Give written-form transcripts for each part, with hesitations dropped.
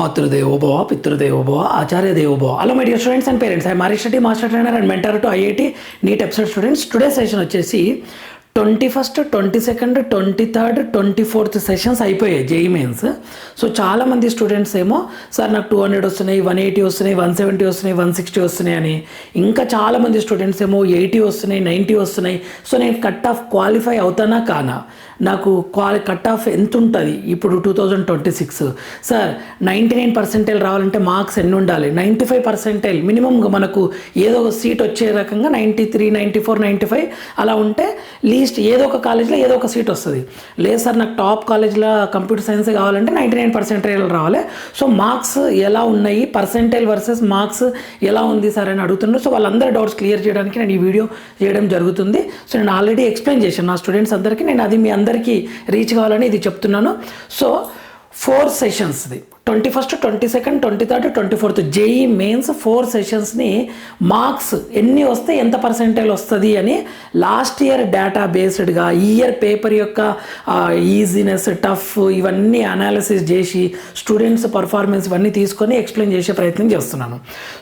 మాతృదేవో భవ పితృదేవో భవ ఆచార్య దేవో భవ. Hello my dear students and parents, I Mareesh Reddy, master trainer and mentor to IIT NEET episode students. Today session వచ్చేసి 21st, 22nd, 23rd, 24th sessions అయిపోయాయి JEE Mains. So చాలామంది students ఏమో సార్ నాకు 200 వస్తున్నాయి, 180 వస్తున్నాయి, 170 వస్తున్నాయి, 160 వస్తున్నాయి అని. ఇంకా చాలామంది స్టూడెంట్స్ ఏమో 80 వస్తున్నాయి, 90 వస్తున్నాయి. సో నేను కట్ ఆఫ్ క్వాలిఫై అవుతానా కానా, నాకు కట్ ఆఫ్ ఎంత ఉంటుంది ఇప్పుడు 2026 సార్ 99% రావాలంటే మార్క్స్ ఎన్ని ఉండాలి, 95% మినిమం మనకు ఏదో ఒక సీట్ వచ్చే రకంగా 93, 94, 95 అలా ఉంటే లీస్ట్ ఏదో ఒక కాలేజ్లో ఏదో ఒక సీట్ వస్తుంది. లేదు సార్ నాకు టాప్ కాలేజ్లో కంప్యూటర్ సైన్స్ కావాలంటే 99% రావాలి. సో మార్క్స్ ఎలా ఉన్నాయి, పర్సెంటేజ్ వర్సెస్ మార్క్స్ ఎలా ఉంది సార్ అని అడుగుతున్నారు. సో వాళ్ళందరూ డౌట్స్ క్లియర్ చేయడానికి నేను ఈ వీడియో చేయడం జరుగుతుంది. సో నేను ఆల్రెడీ ఎక్స్ప్లెయిన్ చేశాను నా స్టూడెంట్స్ అందరికీ, నేను అది మీ అందరికీ రీచ్ కావాలని ఇది చెప్తున్నాను. సో 4 సెషన్స్ది 21st, 22nd, 23rd, 24th JEE Mains 4 సెషన్స్ని మార్క్స్ ఎన్ని వస్తే ఎంత పర్సెంటేజ్ వస్తుంది అని లాస్ట్ ఇయర్ డేటా బేస్డ్గా ఈ ఇయర్ పేపర్ యొక్క ఈజీనెస్, టఫ్ ఇవన్నీ అనాలిసిస్ చేసి స్టూడెంట్స్ పర్ఫార్మెన్స్ ఇవన్నీ తీసుకొని ఎక్స్ప్లెయిన్ చేసే ప్రయత్నం చేస్తున్నాను.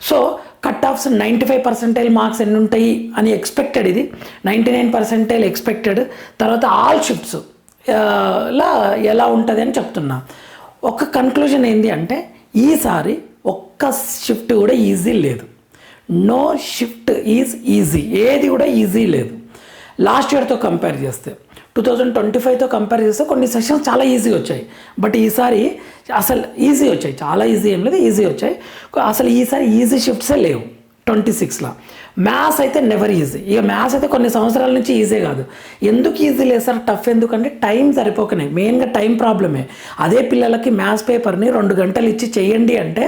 సో కట్ ఆఫ్స్ 95% మార్క్స్ ఎన్ని ఉంటాయి అని ఎక్స్పెక్టెడ్, ఇది 99% ఎక్స్పెక్టెడ్. తర్వాత ఆల్ షిఫ్ట్స్ లా ఎలా ఉంటుంది అని చెప్తున్నా. ఒక కన్క్లూజన్ ఏంటి అంటే ఈసారి ఒక్క షిఫ్ట్ కూడా ఈజీ లేదు. నో షిఫ్ట్ ఈజ్ ఈజీ, ఏది కూడా ఈజీ లేదు. లాస్ట్ ఇయర్తో కంపేర్ చేస్తే 2025తో కంపేర్ చేస్తే కొన్ని సెషన్స్ చాలా ఈజీ వచ్చాయి. బట్ ఈసారి అసలు ఈజీ వచ్చాయి, చాలా ఈజీ ఏం లేదు, ఈజీ వచ్చాయి. అసలు ఈసారి ఈజీ షిఫ్ట్సే లేవు 26లో. మ్యాథ్స్ అయితే నెవర్ ఈజీ. ఇక మ్యాథ్స్ అయితే కొన్ని సంవత్సరాల నుంచి ఈజీ కాదు. ఎందుకు ఈజీ లేదు సార్, టఫ్ ఎందుకంటే టైం సరిపోకనే, మెయిన్గా టైం ప్రాబ్లమే. అదే పిల్లలకి మ్యాథ్స్ పేపర్ని 2 గంటలు ఇచ్చి చేయండి అంటే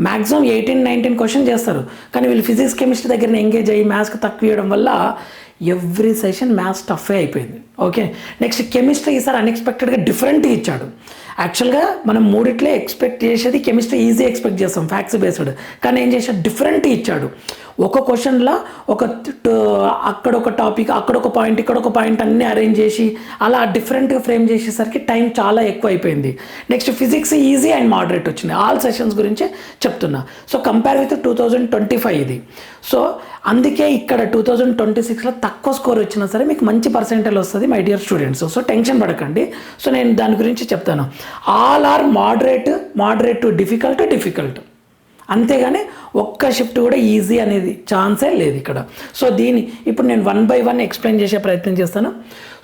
మ్యాక్సిమం 18, 19 క్వశ్చన్ చేస్తారు. కానీ వీళ్ళు ఫిజిక్స్, కెమిస్ట్రీ దగ్గర ఎంగేజ్ అయ్యి మ్యాథ్స్కి తక్కువ ఇవ్వడం వల్ల ఎవ్రీ సెషన్ మ్యాథ్స్ టఫే అయిపోయింది. ఓకే, నెక్స్ట్ కెమిస్ట్రీ ఈసారి అన్ఎక్స్పెక్టెడ్గా డిఫరెంట్గా ఇచ్చాడు. యాక్చువల్గా మనం మూడిట్లే ఎక్స్పెక్ట్ చేసేది కెమిస్ట్రీ ఈజీ ఎక్స్పెక్ట్ చేస్తాం ఫ్యాక్ట్స్ బేస్డ్, కానీ ఏం చేశాడు డిఫరెంట్ ఇచ్చాడు. ఒక క్వశ్చన్లో అక్కడ ఒక టాపిక్, అక్కడ ఒక పాయింట్, ఇక్కడ ఒక పాయింట్ అన్నీ అరేంజ్ చేసి అలా డిఫరెంట్గా ఫ్రేమ్ చేసేసరికి టైం చాలా ఎక్కువ అయిపోయింది. Next physics easy and moderate వచ్చింది. ఆల్ సెషన్స్ గురించి చెప్తున్నా. సో కంపేర్ విత్ 2025 ఇది. సో అందుకే ఇక్కడ 2026లో తక్కువ స్కోర్ వచ్చినా సరే మీకు మంచి పర్సెంటేజ్ వస్తుంది my dear students. So tension పడకండి. సో నేను దాని గురించి చెప్తాను. All are moderate to difficult, అంతేగాని ఒక్క షిఫ్ట్ కూడా ఈజీ అనేది ఛాన్సే లేదు ఇక్కడ. సో ఇప్పుడు నేను 1 by 1 ఎక్స్ప్లెయిన్ చేసే ప్రయత్నం చేస్తాను.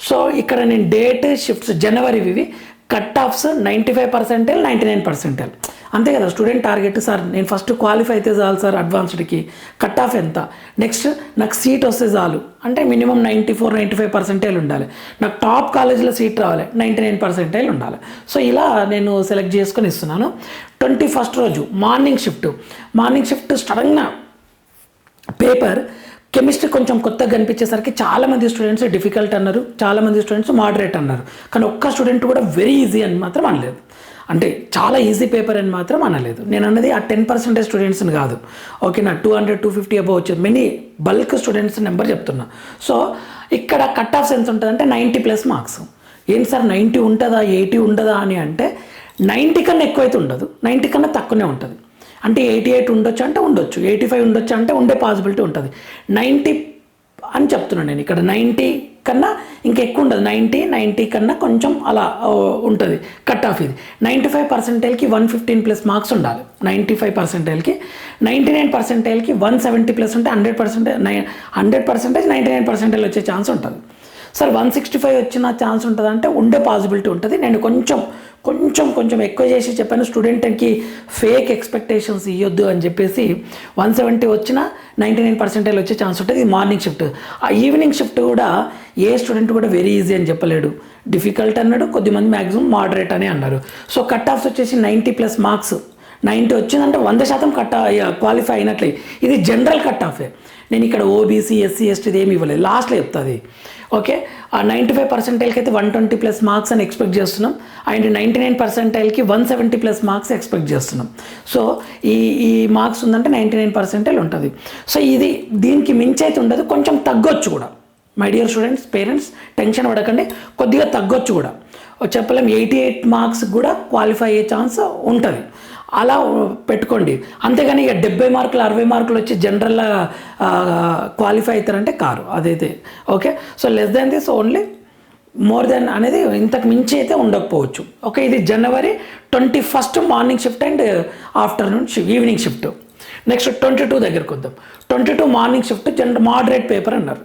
సో ఇక్కడ నేను డేట్, షిఫ్ట్స్ జనవరి ఇవి, కట్ ఆఫ్స్ 95%, 99%, అంతే కదా స్టూడెంట్ టార్గెట్. సార్ నేను ఫస్ట్ క్వాలిఫై అయితే చాలు సార్ అడ్వాన్స్డ్కి, కట్ ఆఫ్ ఎంత, నెక్స్ట్ నాకు సీట్ వస్తే చాలు అంటే మినిమం 94, 95% ఉండాలి. నాకు టాప్ కాలేజీలో సీట్ రావాలి, 99% ఉండాలి. సో ఇలా నేను సెలెక్ట్ చేసుకొని ఇస్తున్నాను. 21st రోజు మార్నింగ్ షిఫ్ట్ సడన్గా పేపర్ కెమిస్ట్రీ కొంచెం కొత్తగా కనిపించేసరికి చాలామంది స్టూడెంట్స్ డిఫికల్ట్ అన్నారు, చాలామంది స్టూడెంట్స్ మోడరేట్ అన్నారు. కానీ ఒక్క స్టూడెంట్ కూడా వెరీ ఈజీ అని మాత్రం అనలేదు, అంటే చాలా ఈజీ పేపర్ అని మాత్రం అనలేదు. నేను అన్నది ఆ 10% స్టూడెంట్స్ని కాదు. ఓకేనా, 200, 250 అబౌవ్ వచ్చేది మెనీ బల్క్ స్టూడెంట్స్ నెంబర్ చెప్తున్నా. సో ఇక్కడ కట్ ఆఫ్స్ ఎంత ఉంటుంది అంటే 90+ మార్క్స్. ఏంటి సార్ 90 ఉంటుందా, 80 ఉండదా అని అంటే 90 కన్నా ఎక్కువైతే ఉండదు, 90 కన్నా తక్కువనే ఉంటుంది. అంటే 88 ఉండొచ్చు అంటే ఉండొచ్చు, 85 ఉండొచ్చు అంటే ఉండే పాసిబిలిటీ ఉంటుంది. 90 అని చెప్తున్నాను నేను ఇక్కడ. 90 కన్నా ఇంకా ఎక్కువ ఉండదు, 90 కన్నా కొంచెం అలా ఉంటుంది కట్ ఆఫ్. ఇది 95%కి 115+ మార్క్స్ ఉండాలి, 95%కి. 99%కి 170+ ఉంటే 100% 99% వచ్చే ఛాన్స్ ఉంటుంది. సార్ 165 వచ్చిన ఛాన్స్ ఉంటుంది అంటే ఉండే పాసిబిలిటీ ఉంటుంది. నేను కొంచెం ఎక్కువ చేసి చెప్పాను, స్టూడెంట్కి ఫేక్ ఎక్స్పెక్టేషన్స్ ఇవ్వద్దు అని చెప్పేసి 170 వచ్చినా 99% వచ్చే ఛాన్స్ ఉంటుంది. ఇది మార్నింగ్ షిఫ్ట్. ఆ ఈవినింగ్ షిఫ్ట్ కూడా ఏ స్టూడెంట్ కూడా వెరీ ఈజీ అని చెప్పలేడు, డిఫికల్ట్ అన్నాడు, కొద్దిమంది మ్యాక్సిమం మోడరేట్ అని అన్నారు. సో కట్ ఆఫ్స్ వచ్చేసి 90+ మార్క్స్. 90 వచ్చిందంటే 100% క్వాలిఫై అయినట్లే. ఇది జనరల్ కట్ ఆఫే. నేను ఇక్కడ ఓబీసీ, ఎస్సీ, ఎస్టీ ఏమి ఇవ్వలేదు, లాస్ట్లో చెప్తుంది. ఓకే, ఆ 95%కి అయితే 120+ మార్క్స్ అని ఎక్స్పెక్ట్ చేస్తున్నాం, అండ్ 99%కి 170+ మార్క్స్ ఎక్స్పెక్ట్ చేస్తున్నాం. సో ఈ మార్క్స్ ఉందంటే 99% ఉంటుంది. సో దీనికి మించి అయితే ఉండదు, కొంచెం తగ్గొచ్చు కూడా. My dear students, parents tension పడకండి, కొద్దిగా తగ్గొచ్చు కూడా. చెప్పలేం 88 మార్క్స్ కూడా క్వాలిఫై అయ్యే ఛాన్స్ ఉంటుంది. అలా పెట్టుకోండి. అంతేగాని ఇక 70 మార్కులు 60 మార్కులు వచ్చి జనరల్గా క్వాలిఫై అవుతారంటే కారు అదైతే. Okay, so less than this only, more than అనేది ఇంతకు మించి అయితే ఉండకపోవచ్చు. ఓకే, ఇది January 21 morning shift and afternoon evening shift. Next 22 దగ్గరకు వద్దాం. 22 మార్నింగ్ షిఫ్ట్ మోడరేట్ పేపర్ అన్నారు.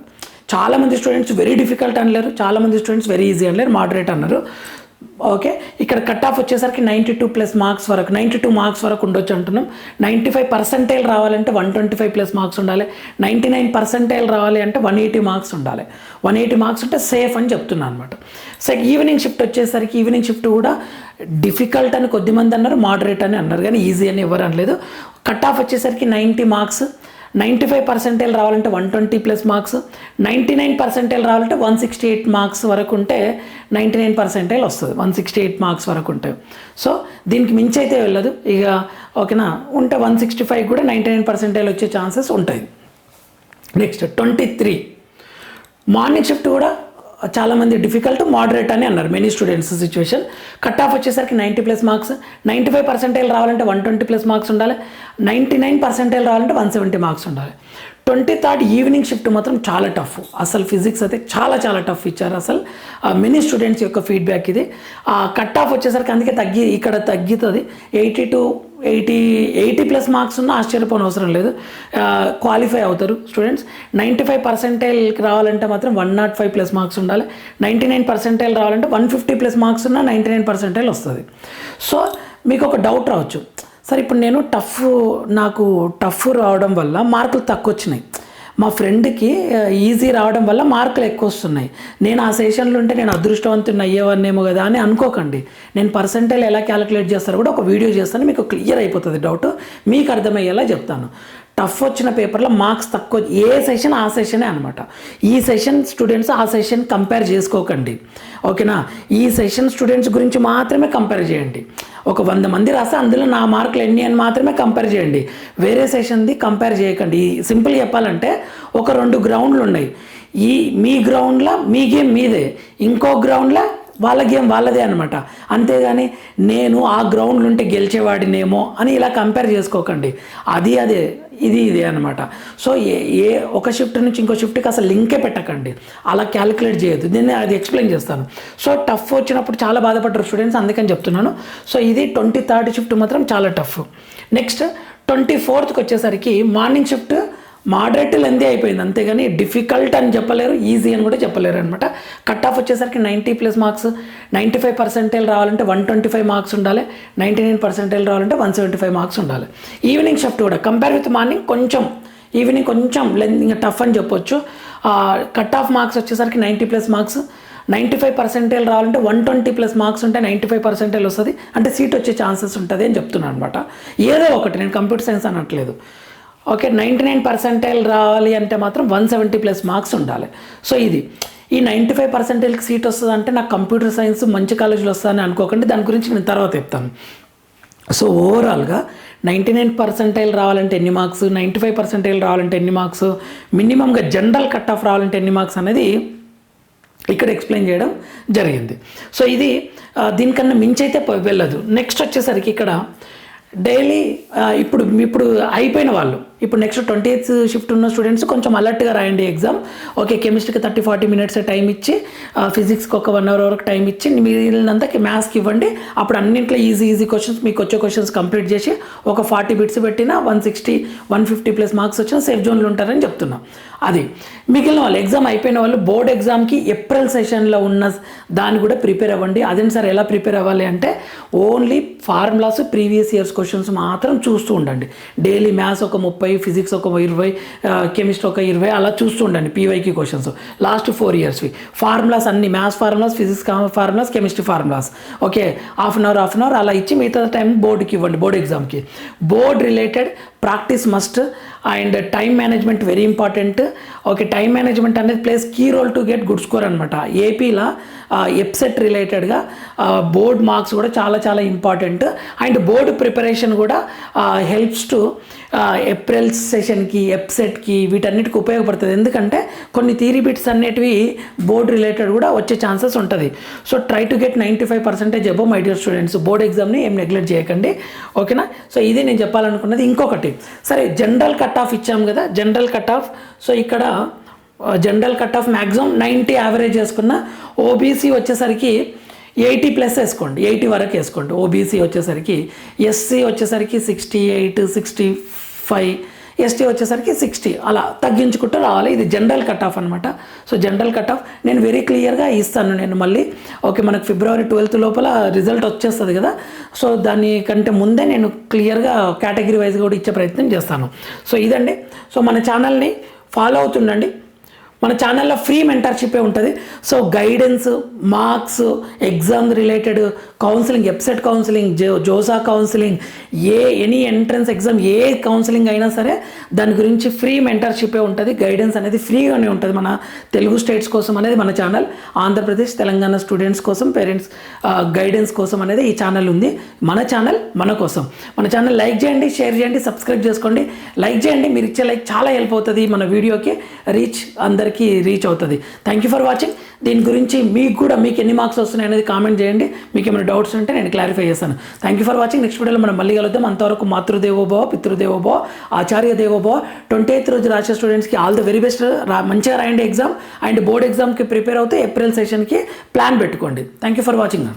చాలామంది స్టూడెంట్స్ వెరీ డిఫికల్ట్ అనలేరు, చాలామంది స్టూడెంట్స్ వెరీ ఈజీ అనలేరు, మోడరేట్ అన్నారు. ఓకే, ఇక్కడ కట్ ఆఫ్ వచ్చేసరికి 92+ మార్క్స్ వరకు, 92 మార్క్స్ వరకు ఉండొచ్చు అంటున్నాం. 95% రావాలంటే 125+ మార్క్స్ ఉండాలి. 99% రావాలి అంటే 180 మార్క్స్ ఉండాలి. 180 మార్క్స్ ఉంటే సేఫ్ అని చెప్తున్నాను అనమాట. సో ఈవినింగ్ షిఫ్ట్ వచ్చేసరికి ఈవినింగ్ షిఫ్ట్ కూడా డిఫికల్ట్ అని కొద్దిమంది అన్నారు, మోడరేట్ అని అన్నారు, కానీ ఈజీ అని ఎవరు అనలేదు. కట్ ఆఫ్ వచ్చేసరికి 90 మార్క్స్. 95% రావాలంటే 120+ మార్క్స్. 99% రావాలంటే 168 మార్క్స్ వరకు ఉంటే 99% వస్తుంది. 168 మార్క్స్ వరకు ఉంటాయి. సో దీనికి మించి అయితే వెళ్ళదు ఇక. ఓకేనా, ఉంటే 165 కూడా 99% వచ్చే ఛాన్సెస్ ఉంటాయి. నెక్స్ట్ 23 మార్నింగ్ షిఫ్ట్ కూడా చాలామంది డిఫికల్ట్, మోడరేట్ అని అన్నారు many students situation. Cut off వచ్చేసరికి 90+ మార్క్స్. 95% రావాలంటే 120+ మార్క్స్ ఉండాలి. 99% రావాలంటే 170 మార్క్స్ ఉండాలి. 23rd ఈవినింగ్ షిఫ్ట్ మాత్రం చాలా టఫ్. అసలు ఫిజిక్స్ అయితే చాలా చాలా టఫ్ ఇచ్చారు అసలు మెనీ స్టూడెంట్స్ యొక్క ఫీడ్బ్యాక్ ఇది. కట్ ఆఫ్ వచ్చేసరికి అందుకే ఇక్కడ తగ్గుతుంది. 80+ మార్క్స్ ఉన్న ఆశ్చర్యపోని అవసరం లేదు, క్వాలిఫై అవుతారు స్టూడెంట్స్. 95% రావాలంటే మాత్రం 105+ మార్క్స్ ఉండాలి. 99% రావాలంటే 150+ మార్క్స్ ఉన్న 99% వస్తుంది. సో మీకు ఒక డౌట్ రావచ్చు, సరే ఇప్పుడు నేను నాకు టఫ్ రావడం వల్ల మార్కులు తక్కువ వచ్చినాయి, మా ఫ్రెండ్కి ఈజీ రావడం వల్ల మార్కులు ఎక్కువ వస్తున్నాయి, నేను ఆ సెషన్లో ఉంటే నేను అదృష్టవంతుని అయ్యేవాన్నేమో కదా అని అనుకోకండి. నేను పర్సెంటేజ్ ఎలా క్యాలిక్యులేట్ చేస్తారో కూడా ఒక వీడియో చేస్తాను, మీకు క్లియర్ అయిపోతుంది డౌట్, మీకు అర్థమయ్యేలా చెప్తాను. టఫ్ వచ్చిన పేపర్లో మార్క్స్ తక్కువ, ఏ సెషన్ ఆ సెషనే అనమాట. ఈ సెషన్ స్టూడెంట్స్ ఆ సెషన్ కంపేర్ చేసుకోకండి. ఓకేనా, ఈ సెషన్ స్టూడెంట్స్ గురించి మాత్రమే కంపేర్ చేయండి. ఒక 100 మంది రాస్తే అందులో నా మార్కులు ఎన్ని అని మాత్రమే కంపేర్ చేయండి, వేరే సెషన్ది కంపేర్ చేయకండి. సింపుల్ చెప్పాలంటే ఒక 2 గ్రౌండ్లు ఉన్నాయి, మీ గ్రౌండ్లో మీ గేమ్ మీదే, ఇంకో గ్రౌండ్లో వాళ్ళ గేమ్ వాళ్ళదే అనమాట. అంతేగాని నేను ఆ గ్రౌండ్లు ఉంటే గెలిచేవాడినేమో అని ఇలా కంపేర్ చేసుకోకండి. అదే ఇది అనమాట. సో ఒక షిఫ్ట్ నుంచి ఇంకో షిఫ్ట్కి అసలు లింకే పెట్టకండి, అలా క్యాలిక్యులేట్ చేయొద్దు. నేను అది ఎక్స్ప్లెయిన్ చేస్తాను. సో టఫ్ వచ్చినప్పుడు చాలా బాధపడ్డారు స్టూడెంట్స్, అందుకని చెప్తున్నాను. సో ఇది 23rd షిఫ్ట్ మాత్రం చాలా టఫ్. నెక్స్ట్ 24th వచ్చేసరికి మార్నింగ్ షిఫ్ట్ మోడరేట్ లెంతీ అయిపోయింది, అంతేగాని డిఫికల్ట్ అని చెప్పలేరు, ఈజీ అని కూడా చెప్పలేరు అనమాట. కట్ ఆఫ్ వచ్చేసరికి 90+ మార్క్స్. 95% రావాలంటే 125 మార్క్స్ ఉండాలి. 99% రావాలంటే 175 మార్క్స్ ఉండాలి. ఈవినింగ్ షిఫ్ట్ కూడా కంపేర్ విత్ మార్నింగ్ ఈవినింగ్ కొంచెం ఇంకా టఫ్ అని చెప్పొచ్చు. కట్ ఆఫ్ మార్క్స్ వచ్చేసరికి 90+ మార్క్స్. 95% రావాలంటే 120+ మార్క్స్ ఉంటే 95% వస్తుంది, అంటే సీట్ వచ్చే ఛాన్సెస్ ఉంటుంది అని చెప్తున్నాను అనమాట. ఏదో ఒకటి, నేను కంప్యూటర్ సైన్స్ అనట్లేదు. ఓకే, 99% రావాలి అంటే మాత్రం 170+ మార్క్స్ ఉండాలి. సో ఈ 95%కి సీట్ వస్తుంది అంటే నాకు కంప్యూటర్ సైన్స్ మంచి కాలేజీలో వస్తుందని అనుకోకండి, దాని గురించి నేను తర్వాత చెప్తాను. సో ఓవరాల్గా 99% రావాలంటే ఎన్ని మార్క్స్, 95% రావాలంటే ఎన్ని మార్క్స్, మినిమంగా జనరల్ కట్ ఆఫ్ రావాలంటే ఎన్ని మార్క్స్ అనేది ఇక్కడ ఎక్స్ప్లెయిన్ చేయడం జరిగింది. సో ఇది దీనికన్నా మించి అయితే వెళ్ళదు. నెక్స్ట్ వచ్చేసరికి ఇక్కడ డైలీ ఇప్పుడు అయిపోయిన వాళ్ళు, ఇప్పుడు నెక్స్ట్ 28th షిఫ్ట్ ఉన్న స్టూడెంట్స్ కొంచెం అలర్ట్గా రాయండి ఎగ్జామ్. ఓకే, కెమిస్ట్రీకి 30-40 మినిట్స్ టైం ఇచ్చి, ఫిజిక్స్కి ఒక 1 అవర్ వరకు టైం ఇచ్చి, మిగిలినంతా మ్యాథ్స్కి ఇవ్వండి. అప్పుడు అన్నింట్లో ఈజీ క్వశ్చన్స్, మీకు వచ్చే క్వశ్చన్స్ కంప్లీట్ చేసి ఒక 40 బిట్స్ పెట్టినా 160-150+ మార్క్స్ వచ్చినా సేఫ్ జోన్లో ఉంటారని చెప్తున్నా. అది మిగిలిన వాళ్ళు ఎగ్జామ్ అయిపోయిన వాళ్ళు బోర్డ్ ఎగ్జామ్కి ఏప్రిల్ సెషన్లో ఉన్న దాన్ని కూడా ప్రిపేర్ అవ్వండి. అదేంటి సార్ ఎలా ప్రిపేర్ అవ్వాలి అంటే, only formulas previous years questions మాత్రం చూస్తూ ఉండండి. డైలీ మ్యాథ్స్ ఒక 30, ఫిజిక్స్ ఒక 20, కెమిస్ట్రీ ఒక 20 అలా చూస్తూ ఉండండి. పీవైకి క్వశ్చన్స్ లాస్ట్ 4 ఇయర్స్వి ఫార్ములాస్ అన్ని, maths formulas, physics formulas, chemistry formulas. Okay, half an hour అలా ఇచ్చి మిగతా టైం బోర్డుకి ఇవ్వండి. బోర్డ్ ఎగ్జామ్కి board related practice must and time management very important. Okay, time management అనేది plays key role to get good score అనమాట. ఏపీలో EAPCET రిలేటెడ్గా బోర్డ్ మార్క్స్ కూడా చాలా చాలా ఇంపార్టెంట్. అండ్ బోర్డు ప్రిపరేషన్ కూడా హెల్ప్స్ టు ఏప్రిల్ సెషన్కి ఎప్సెట్కి వీటన్నిటికి ఉపయోగపడుతుంది. ఎందుకంటే కొన్ని థియరీ బిట్స్ అన్నిటివి బోర్డ్ రిలేటెడ్ కూడా వచ్చే ఛాన్సెస్ ఉంటుంది. So try to get 95% above my dear students. Board ఎగ్జామ్ని ఏం నెగ్లెక్ట్ చేయకండి, ఓకేనా. సో ఇది నేను చెప్పాలనుకున్నది. ఇంకొకటి, సరే జనరల్ కట్ ఆఫ్ ఇచ్చాం కదా, జనరల్ కట్ ఆఫ్. సో ఇక్కడ general cut off maximum 90 average చేసుకున్న, ఓబీసీ వచ్చేసరికి 80+ వేసుకోండి, 80 వరకు వేసుకోండి. ఓబీసీ వచ్చేసరికి, ఎస్సీ వచ్చేసరికి 68, 65, ఎస్టీ వచ్చేసరికి 60, అలా తగ్గించుకుంటూ రావాలి. ఇది జనరల్ కట్ ఆఫ్ అనమాట. సో జనరల్ కట్ ఆఫ్ నేను వెరీ క్లియర్గా ఇస్తాను నేను మళ్ళీ. ఓకే, మనకు ఫిబ్రవరి 12th లోపల రిజల్ట్ వచ్చేస్తుంది కదా. సో దానికంటే ముందే నేను క్లియర్గా కేటగిరీ వైజ్గా కూడా ఇచ్చే ప్రయత్నం చేస్తాను. సో ఇదండి. సో మన ఛానల్ని ఫాలో అవుతుండండి. మన ఛానల్లో ఫ్రీ మెంటర్షిప్ ఉంటుంది. So guidance, marks, exam related counselling, website counselling, JoSAA counselling, any entrance exam ఏ కౌన్సిలింగ్ అయినా సరే దాని గురించి ఫ్రీ మెంటర్షిప్పే ఉంటుంది. గైడెన్స్ అనేది ఫ్రీగానే ఉంటుంది. మన తెలుగు స్టేట్స్ కోసం అనేది మన ఛానల్, ఆంధ్రప్రదేశ్ తెలంగాణ స్టూడెంట్స్ కోసం, పేరెంట్స్ గైడెన్స్ కోసం అనేది ఈ ఛానల్ ఉంది. మన ఛానల్ మన కోసం. మన ఛానల్ లైక్ చేయండి, షేర్ చేయండి, సబ్స్క్రైబ్ చేసుకోండి. లైక్ చేయండి, మీరు ఇచ్చే లైక్ చాలా హెల్ప్ అవుతుంది మన వీడియోకి అందరికీ రీచ్ అవుతుంది. Thank you for watching. దీని గురించి మీకు ఎన్ని మార్క్స్ వస్తున్నాయి అనేది కామెంట్ చేయండి. మీకు ఏమైనా డౌట్స్ ఉంటే నేను క్లారిఫై చేస్తాను. Thank you for watching. Next వీడియోలో మనం మళ్ళీ కలుద్దాం. అంతవరకు మాతృదేవోభవ, పితృదేవోభవ, ఆచార్య దేవోభవ. 28th రోజు రాసే స్టూడెంట్స్కి ఆల్ ది వెరీ బెస్ట్. మంచిగా రాయండి ఎగ్జామ్. అండ్ బోర్డ్ ఎగ్జామ్కి ప్రిపేర్ అవుతే ఏప్రిల్ సెషన్కి ప్లాన్ పెట్టుకోండి. Thank you for watching.